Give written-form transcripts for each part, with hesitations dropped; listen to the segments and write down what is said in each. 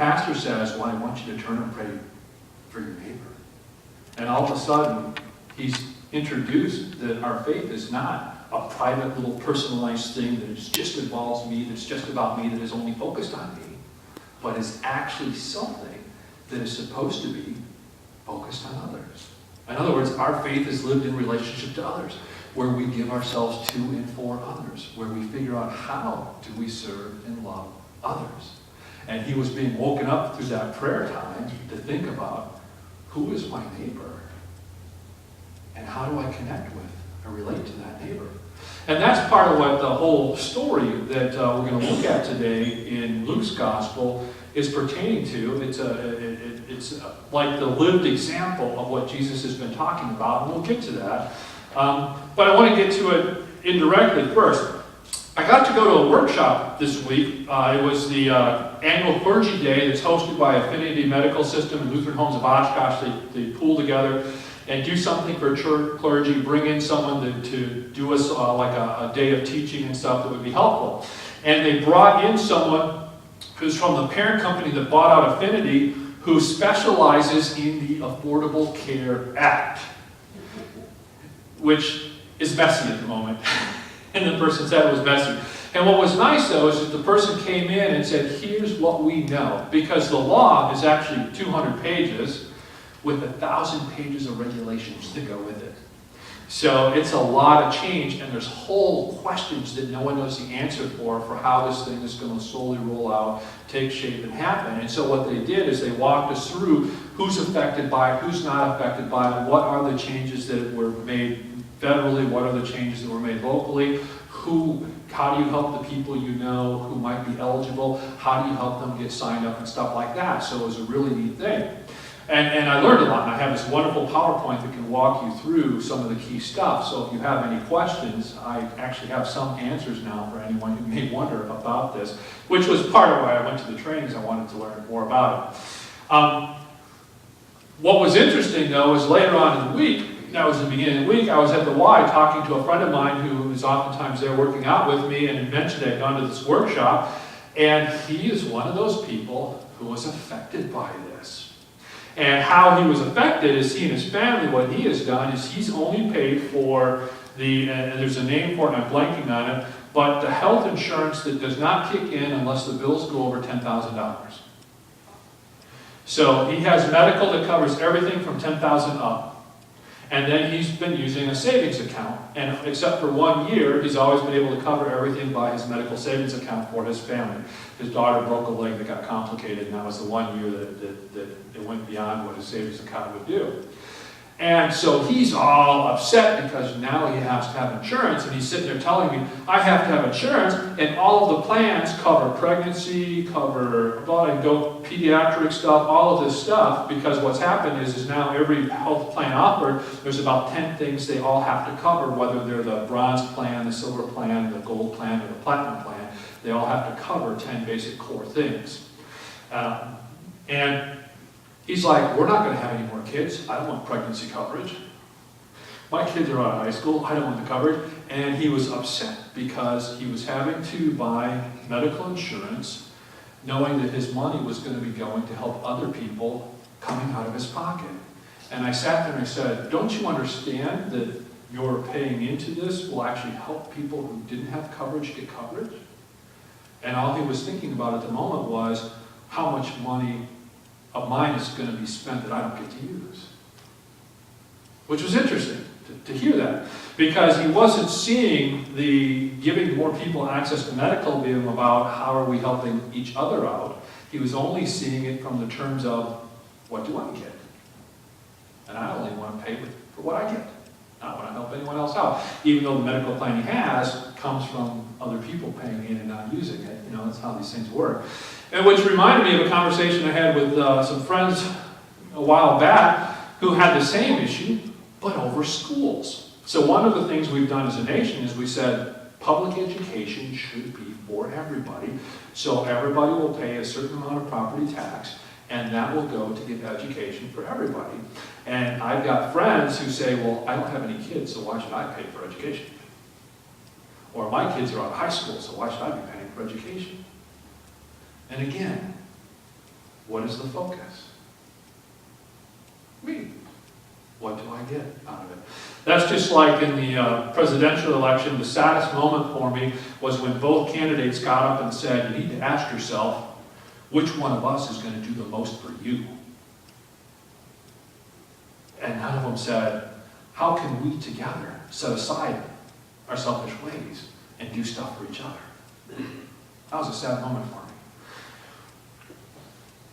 pastor says, well, I want you to turn and pray for your neighbor. And all of a sudden, he's introduced that our faith is not a private little personalized thing that just involves me, that's just about me, that is only focused on me, but is actually something that is supposed to be focused on others. In other words, our faith is lived in relationship to others, where we give ourselves to and for others, where we figure out how do we serve and love others. And he was being woken up through that prayer time to think about, who is my neighbor? And how do I connect with or relate to that neighbor? And that's part of what the whole story that we're going to look at today in Luke's gospel is pertaining to. It's like the lived example of what Jesus has been talking about, and we'll get to that. But I want to get to it indirectly first. I got to go to a workshop this week. It was the annual clergy day that's hosted by Affinity Medical System and Lutheran Homes of Oshkosh. They pool together and do something for church clergy, bring in someone to do us like a day of teaching and stuff that would be helpful. And they brought in someone who's from the parent company that bought out Affinity, who specializes in the Affordable Care Act, which is messy at the moment. And the person said it was messy. And what was nice, though, is that the person came in and said, here's what we know. Because the law is actually 200 pages with 1,000 pages of regulations to go with it. So it's a lot of change, and there's whole questions that no one knows the answer for how this thing is going to slowly roll out, take shape, and happen. And so what they did is they walked us through who's affected by it, who's not affected by it, what are the changes that were made federally, what are the changes that were made locally, how do you help the people you know who might be eligible, how do you help them get signed up and stuff like that. So it was a really neat thing. And I learned a lot, and I have this wonderful PowerPoint that can walk you through some of the key stuff. So if you have any questions, I actually have some answers now for anyone who may wonder about this, which was part of why I went to the trainings. I wanted to learn more about it. What was interesting, though, is later on in the week, that was the beginning of the week, I was at the Y talking to a friend of mine who is oftentimes there working out with me, and he mentioned I'd gone to this workshop, and he is one of those people who was affected by this. And how he was affected is he and his family, what he has done is he's only paid for and there's a name for it and I'm blanking on it, but the health insurance that does not kick in unless the bills go over $10,000. So he has medical that covers everything from $10,000 up. And then he's been using a savings account. And except for 1 year, he's always been able to cover everything by his medical savings account for his family. His daughter broke a leg that got complicated, and that was the 1 year that it went beyond what his savings account would do. And so he's all upset because now he has to have insurance, and he's sitting there telling me, I have to have insurance, and all of the plans cover pregnancy, cover adult pediatric stuff, all of this stuff, because what's happened is now every health plan offered, there's about 10 things they all have to cover, whether they're the bronze plan, the silver plan, the gold plan, or the platinum plan. They all have to cover 10 basic core things. And he's like, we're not going to have any more kids. I don't want pregnancy coverage. My kids are out of high school. I don't want the coverage. And he was upset because he was having to buy medical insurance knowing that his money was going to be going to help other people coming out of his pocket. And I sat there and I said, don't you understand that your paying into this will actually help people who didn't have coverage get coverage? And all he was thinking about at the moment was how much money of mine is going to be spent that I don't get to use. Which was interesting to hear that, because he wasn't seeing the giving more people access to medical being about how are we helping each other out. He was only seeing it from the terms of, what do I get? And I only want to pay for what I get. I don't want to help anyone else out. Even though the medical plan he has comes from other people paying in and not using it. You know, that's how these things work. And which reminded me of a conversation I had with some friends a while back who had the same issue, but over schools. So one of the things we've done as a nation is we said public education should be for everybody. So everybody will pay a certain amount of property tax, and that will go to get education for everybody. And I've got friends who say, well, I don't have any kids, so why should I pay for education? Or my kids are out of high school, so why should I be paying for education? And again, What is the focus? Me. What do I get out of it? That's just like in the presidential election, the saddest moment for me was when both candidates got up and said, you need to ask yourself, which one of us is going to do the most for you? And none of them said, how can we together set aside our selfish ways and do stuff for each other? That was a sad moment for me.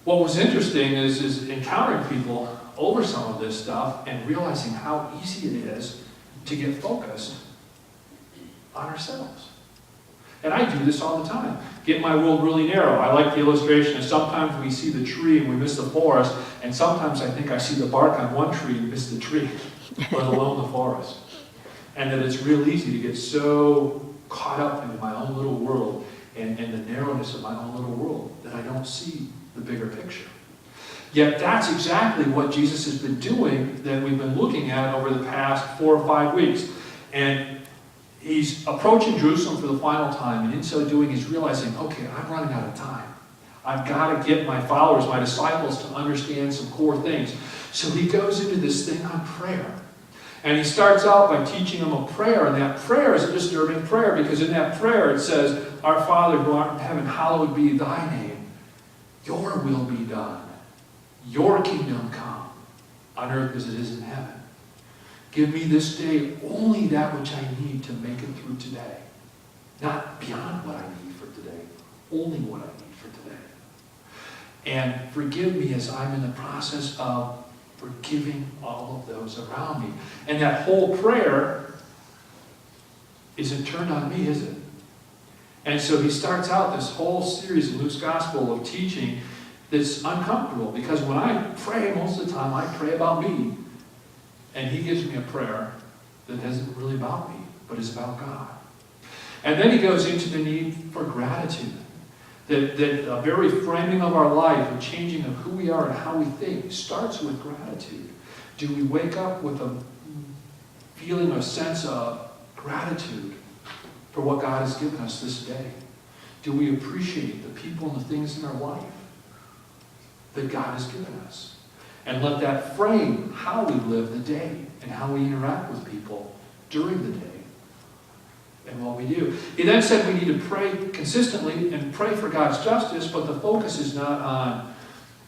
What was interesting is encountering people over some of this stuff and realizing how easy it is to get focused on ourselves. And I do this all the time. Get my world really narrow. I like the illustration of sometimes we see the tree and we miss the forest, and sometimes I think I see the bark on one tree and miss the tree, let alone the forest. And that it's real easy to get so caught up into my own little world and the narrowness of my own little world that I don't see the bigger picture. Yet that's exactly what Jesus has been doing that we've been looking at over the past 4 or 5 weeks. And he's approaching Jerusalem for the final time, and in so doing he's realizing, okay, I'm running out of time. I've got to get my followers, my disciples, to understand some core things. So he goes into this thing on prayer. And he starts out by teaching them a prayer, and that prayer is a disturbing prayer, because in that prayer it says, Our Father who art in heaven, hallowed be thy name. Your will be done. Your kingdom come, on earth as it is in heaven. Give me this day only that which I need to make it through today. Not beyond what I need for today, only what I need for today. And forgive me as I'm in the process of forgiving all of those around me. And that whole prayer isn't turned on me, is it? And so he starts out this whole series in Luke's Gospel of teaching that's uncomfortable, because when I pray, most of the time I pray about me. And he gives me a prayer that isn't really about me, but is about God. And then he goes into the need for gratitude. That a very framing of our life, a changing of who we are and how we think, starts with gratitude. Do we wake up with a feeling or sense of gratitude for what God has given us this day? Do we appreciate the people and the things in our life that God has given us? And let that frame how we live the day and how we interact with people during the day and what we do. He then said we need to pray consistently and pray for God's justice, but the focus is not on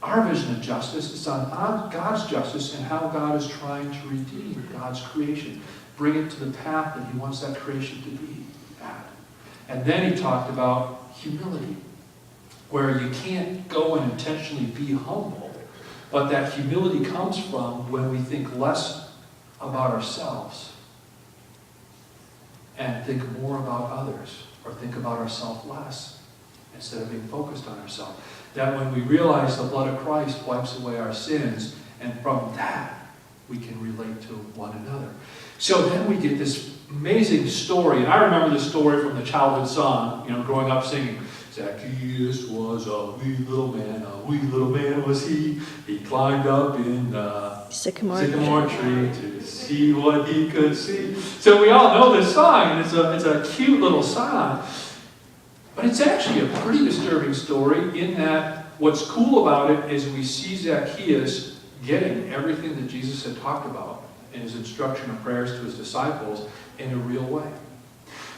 our vision of justice, it's on God's justice and how God is trying to redeem God's creation, bring it to the path that he wants that creation to be at. And then he talked about humility, where you can't go and intentionally be humble, but that humility comes from when we think less about ourselves and think more about others, or think about ourselves less instead of being focused on ourselves. That when we realize the blood of Christ wipes away our sins, and from that we can relate to one another. So then we get this amazing story, and I remember this story from the childhood song, growing up singing, Zacchaeus was a wee little man was he. He climbed up in the sycamore tree to see what he could see. So we all know this song, and it's a cute little song. But it's actually a pretty disturbing story in that what's cool about it is we see Zacchaeus getting everything that Jesus had talked about in his instruction of prayers to his disciples in a real way.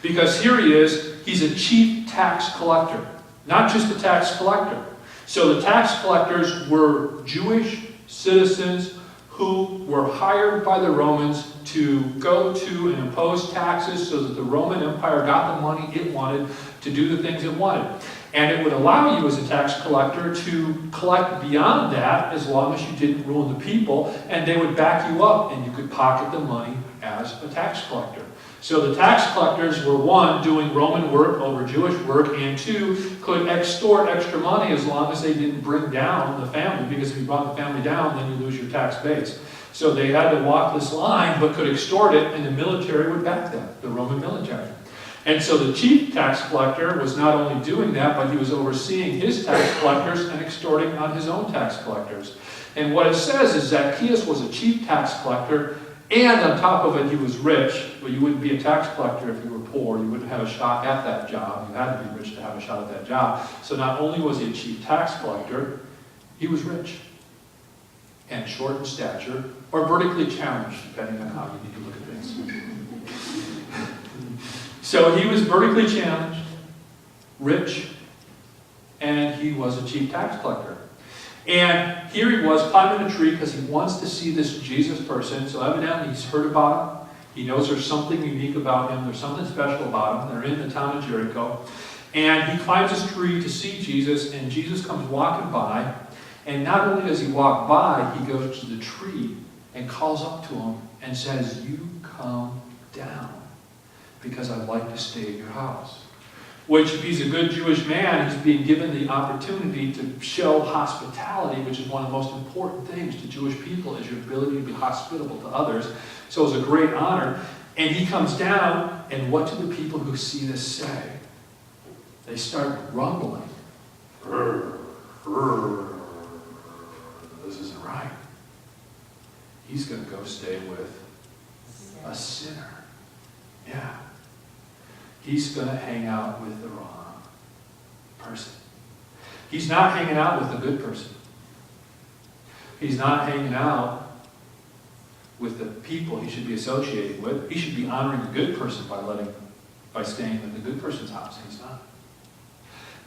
Because here he is, he's a chief tax collector. Not just a tax collector. So the tax collectors were Jewish citizens who were hired by the Romans to go to and impose taxes so that the Roman Empire got the money it wanted to do the things it wanted. And it would allow you as a tax collector to collect beyond that as long as you didn't ruin the people, and they would back you up and you could pocket the money as a tax collector. So the tax collectors were, one, doing Roman work over Jewish work, and two, could extort extra money as long as they didn't bring down the family, because if you brought the family down, then you lose your tax base. So they had to walk this line, but could extort it, and the military would back them, the Roman military. And so the chief tax collector was not only doing that, but he was overseeing his tax collectors and extorting on his own tax collectors. And what it says is Zacchaeus was a chief tax collector, and on top of it, he was rich. Well, you wouldn't be a tax collector if you were poor. You wouldn't have a shot at that job. You had to be rich to have a shot at that job. So not only was he a chief tax collector, He was rich and short in stature, or vertically challenged, depending on how you need to look at things. So he was vertically challenged, rich, and he was a chief tax collector. And here he was climbing a tree because he wants to see this Jesus person. So evidently he's heard about him. He knows there's something unique about him. There's something special about him. They're in the town of Jericho. And he climbs this tree to see Jesus, and Jesus comes walking by. And not only does he walk by, he goes to the tree and calls up to him and says, "You come down, because I'd like to stay at your house." Which, if he's a good Jewish man, he's being given the opportunity to show hospitality, which is one of the most important things to Jewish people, is your ability to be hospitable to others. So it's a great honor. And he comes down, and what do the people who see this say? They start grumbling. This isn't right. He's going to go stay with a sinner. Yeah. He's going to hang out with the wrong person. He's not hanging out with the good person. He's not hanging out with the people he should be associating with. He should be honoring the good person by staying at the good person's house. He's not.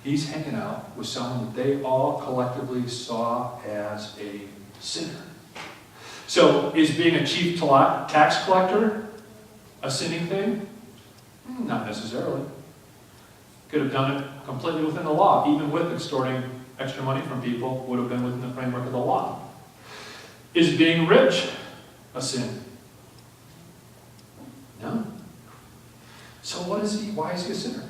He's hanging out with someone that they all collectively saw as a sinner. So, is being a chief tax collector a sinning thing? Not necessarily. Could have done it completely within the law. Even with extorting extra money from people, would have been within the framework of the law. Is being rich a sin? No. So what is he? Why is he a sinner?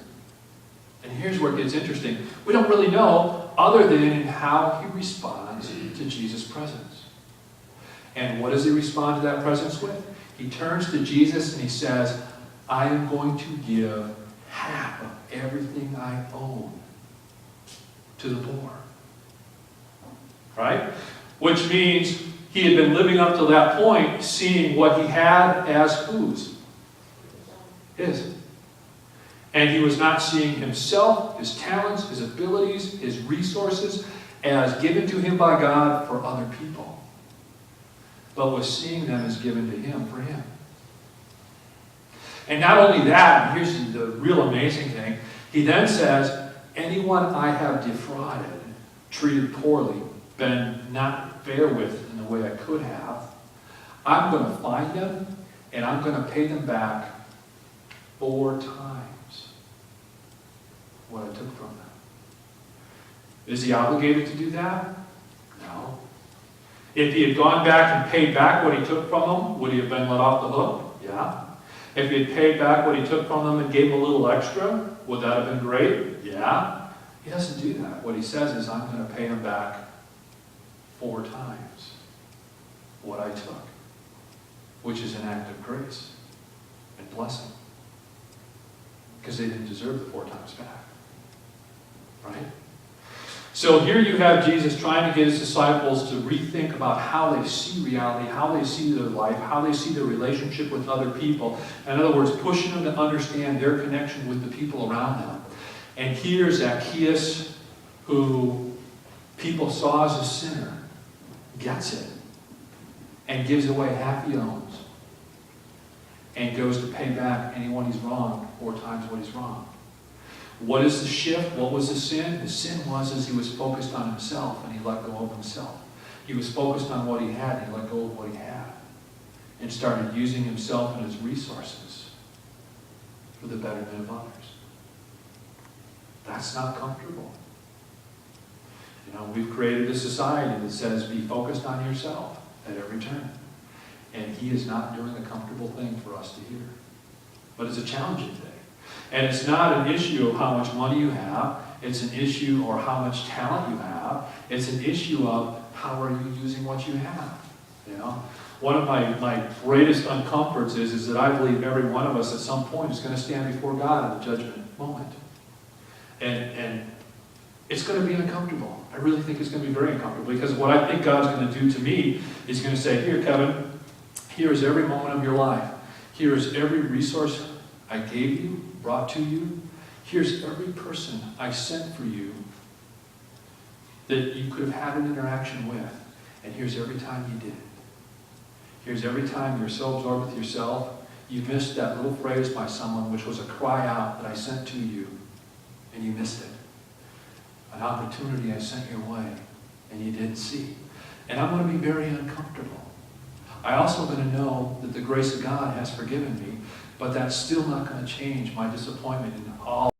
And here's where it gets interesting. We don't really know, other than how he responds to Jesus' presence. And what does he respond to that presence with? He turns to Jesus and he says, "I am going to give half of everything I own to the poor." Right? Which means he had been living up to that point, seeing what he had as whose? His. And he was not seeing himself, his talents, his abilities, his resources as given to him by God for other people, but was seeing them as given to him for him. And not only that, and here's the real amazing thing, he then says, "Anyone I have defrauded, treated poorly, been not fair with in the way I could have, I'm going to find them and I'm going to pay them back 4 times what I took from them." Is he obligated to do that? No. If he had gone back and paid back what he took from them, would he have been let off the hook? Yeah. If he had paid back what he took from them and gave them a little extra, would that have been great? Yeah. He doesn't do that. What he says is, "I'm going to pay them back 4 times what I took," which is an act of grace and blessing, because they didn't deserve the 4 times back. Right? So here you have Jesus trying to get his disciples to rethink about how they see reality, how they see their life, how they see their relationship with other people. In other words, pushing them to understand their connection with the people around them. And here Zacchaeus, who people saw as a sinner, gets it and gives away half he owns and goes to pay back anyone he's wronged 4 times what he's wronged. What is the shift? What was the sin? The sin was he was focused on himself and he let go of himself. He was focused on what he had and he let go of what he had and started using himself and his resources for the betterment of others. That's not comfortable. You know, we've created a society that says be focused on yourself at every turn. And he is not doing a comfortable thing for us to hear. But it's a challenging thing. And it's not an issue of how much money you have. It's an issue or how much talent you have. It's an issue of how are you using what you have. You know, one of my greatest uncomforts is that I believe every one of us at some point is going to stand before God at the judgment moment. And it's going to be uncomfortable. I really think it's going to be very uncomfortable, because what I think God's going to do to me is going to say, "Here, Kevin, here is every moment of your life. Here is every resource I gave you, brought to you. Here's every person I sent for you. that you could have had an interaction with. And here's every time you did. Here's every time you're so absorbed with yourself, you missed that little phrase by someone which was a cry out that I sent to you, and you missed it. An opportunity I sent your way, and you didn't see. And I'm going to be very uncomfortable. I also going to know that the grace of God has forgiven me, but that's still not going to change my disappointment in all